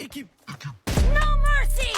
No mercy!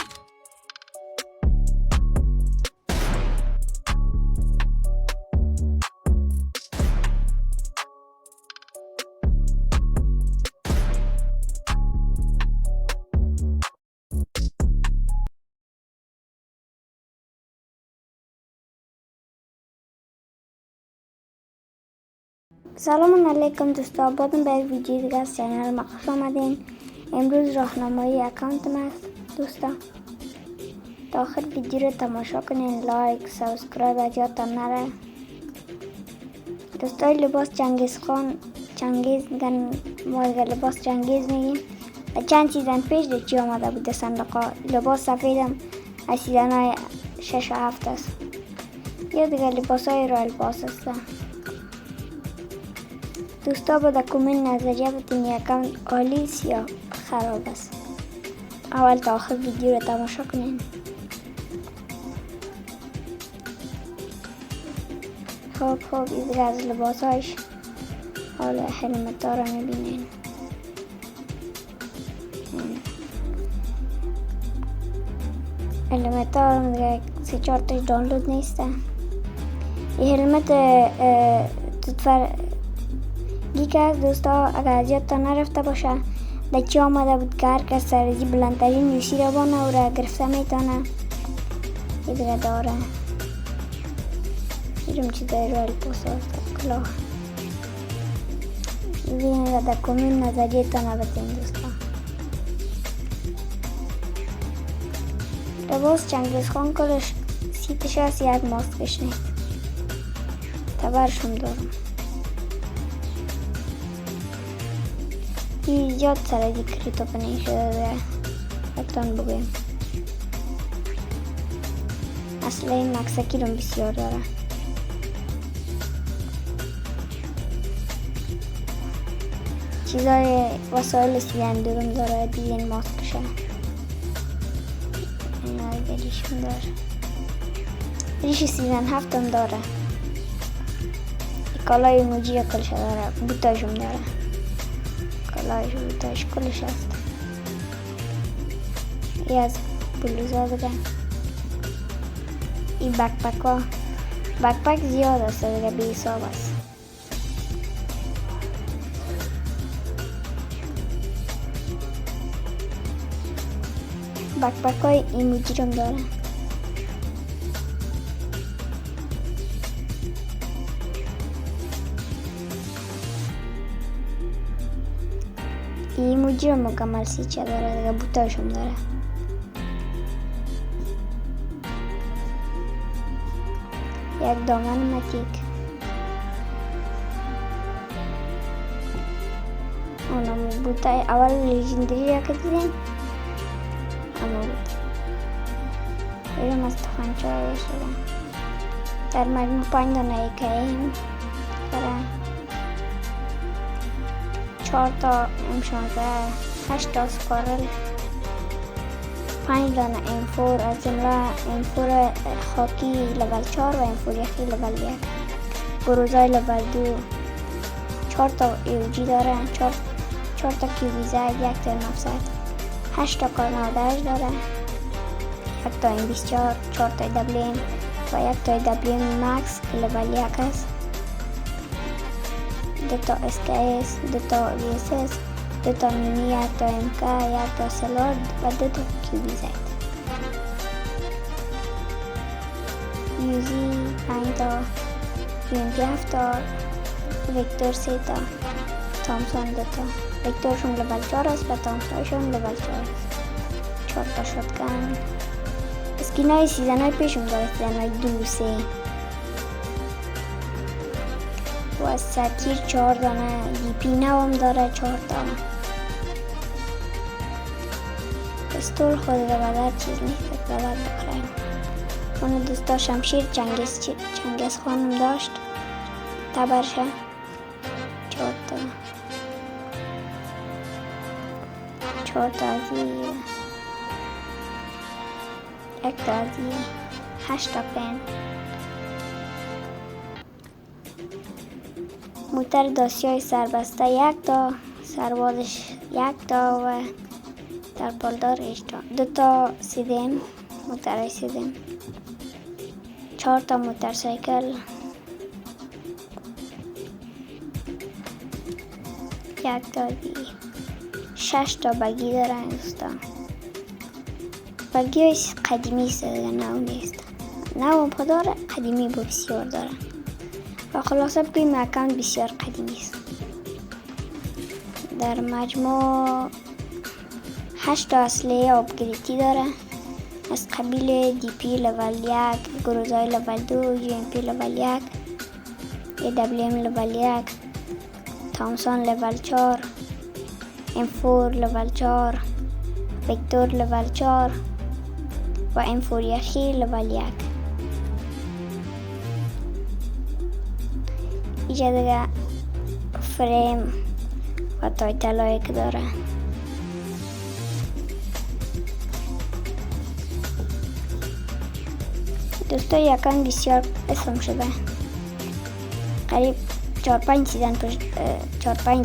سلام علیکم دوستا، بازم به یک ویدیو دیگه از چینل ما خوش آمدین. امروز راهنمایی اکانت ما دوستا، تا آخر ویدیو رو تماشا کنین. لایک سابسکرایب از یادتان نره دوستا. لباس چنگیز میگن، ما دیگه لباس چنگیز میگیم. چند سیزن پیش در چی آمده بود صندوقا. لباس سفیدم از سیزن های 6 و 7 است. یا دیگه لباس های رایل پاس است دوستا. با در کامنت نظریه بتین اکانت عالی است یا خراب است. اول تا آخر ویدیو رو تماشا کنین. خب این از لباس هایش. حالا هلمت ها رو میبینین. هلمت ها رو دیگه 3-4 تاش دانلود نیسته. این هلمت گیک است دوستا. اگر از یادتان نرفته باشه در چی آمده بود که هر کس سرزی بلندترین یوسی رو بانه او را گرفته میتونه. یه دیگه داره ایرم چیزای رایل پاس هست کلاه. ببینید در کامنت نظریه تانه بتین دوستا. لباس چنگیز خان کلش سیتش هست، یک ماسکش نیست. تبرشم دارم. ایجاد سرزی کریت اوپنینگ شده ده. بتون بگویم اصلا این مکسکی رو بسیار داره. چیزای وسایل سیدن دورم داره. دیدین ماسکشه. این ریشم داره. ریش سیزن 7 هم داره. کالای موجی کلش داره. بوتاشم داره. کالایش بوتاش کلش هست. ای از بلوزا دیگه. این بکپک زیاد است دیگه، بی حساب است. بکپک های ایموجی رو داره. ایموجی رو مکمل سیچه داره دیگه. بوتاش هم داره. یک دامن متیک. اونم بوتای اول لیژندری را که دیدیم اما بود. ایرم از تخانچه های شدم. در مجموع 5 دانه ایکیم داره. 4 تا M16، 8 تا سکارل، 5 دانه M4 از جمله M4 خاکی لول 4 و M4 یخی لول 1. گروزای لول 2. 4 تا ایوجی داره. 4 تا کیویزه، 1 تا 900، 8 تا کارنادش داره. 1 تا M24، 4 تا WM و 1 تا WM مکس که لول 1 است. 2 تا SKS، 2 تا VSS، 2 تا مینی، 1 تا MK، 1 تا سلور و 2 تا QBZ. UZ 5 تا، UMP 7 تا، ویکتور 3 تا، تامسون 2 تا. ویکتورشون لول 4 است و تامسونشون لول 4 است. 4 تا شاتگن. اسکین های سیزن های پیشم داره. سیزن های 2 و 3 و سکیر 4 دانه. پی نو هم داره 4 تا. پستول خود رو بدر چیز نیست که بدر بخریم. اون دوستا شمشیر چنگیز خانم داشت. تبرشه 4 تا. 4 تا از این، 1 تا از این، 8 تا پن. موتر داستی های سربسته 1 تا، سربازش 1 تا و در پالدار اجرا 2 تا سیدم موتر سیدم 4 تا موتورسیکل 1 تا دی 6 تا بگی دارن دوستان. بگی های قدیمی است دیگه، نو نیست. نو پا داره، قدیمی با بسیار داره و خلاصه بگویم اکانت بسیار قدیمی است. در مجموع 8 تا اصله آپگریدی داره از قبیل دی پی لول 1، گروزای لول 2، جی ام پی لول 1، ای دبلی ام لول 1، تامسون لول 4، ام 4 لول 4، ویکتور لول 4 و ام 4 یخی لول 1. اینجا دیگه فریم و تایتل هایی که داره. دوستا یکان بسیار اسم شده، قریب 4-5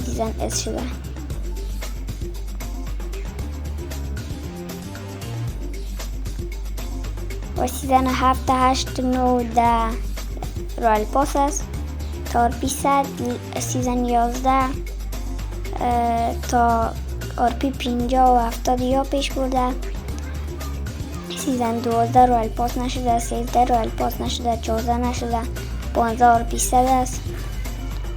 سیزن اس شده. و سیزن 7، 8، 9، 10 رایل پاس است تا RP100. سیزن 11 تا RP 50 و 70 یا پیش برده. سیزن 12 رایل پاس نشده، 13 رایل پاس نشده، 14 نشده، 15 RP100 است،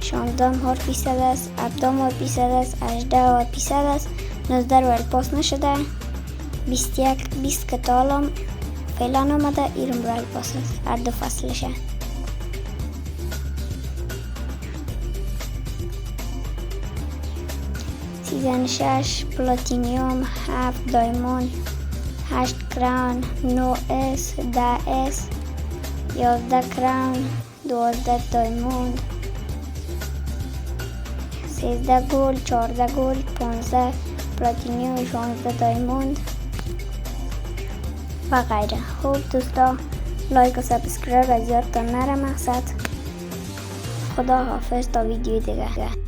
16 RP100 است، 17 RP100 است، 18 RP100 است، 19 رایل پاس نشده، 20 که تا حالا فعلا آمده ایرم رایل پاس است، هر 2 فصلشه. سیزن 6 پلاتینیوم، 7 دایموند، 8 کراون، 9 اس، 10 اس، 11 کراون، 12 دایموند، 13 گولد، 14 گولد، 15 پلاتینیوم، 16 دایموند و غیره. خوب دوستا، لایک و سابسکرایب از یادتان نره مقصد. خدا حافظ تا ویدیو دیگه.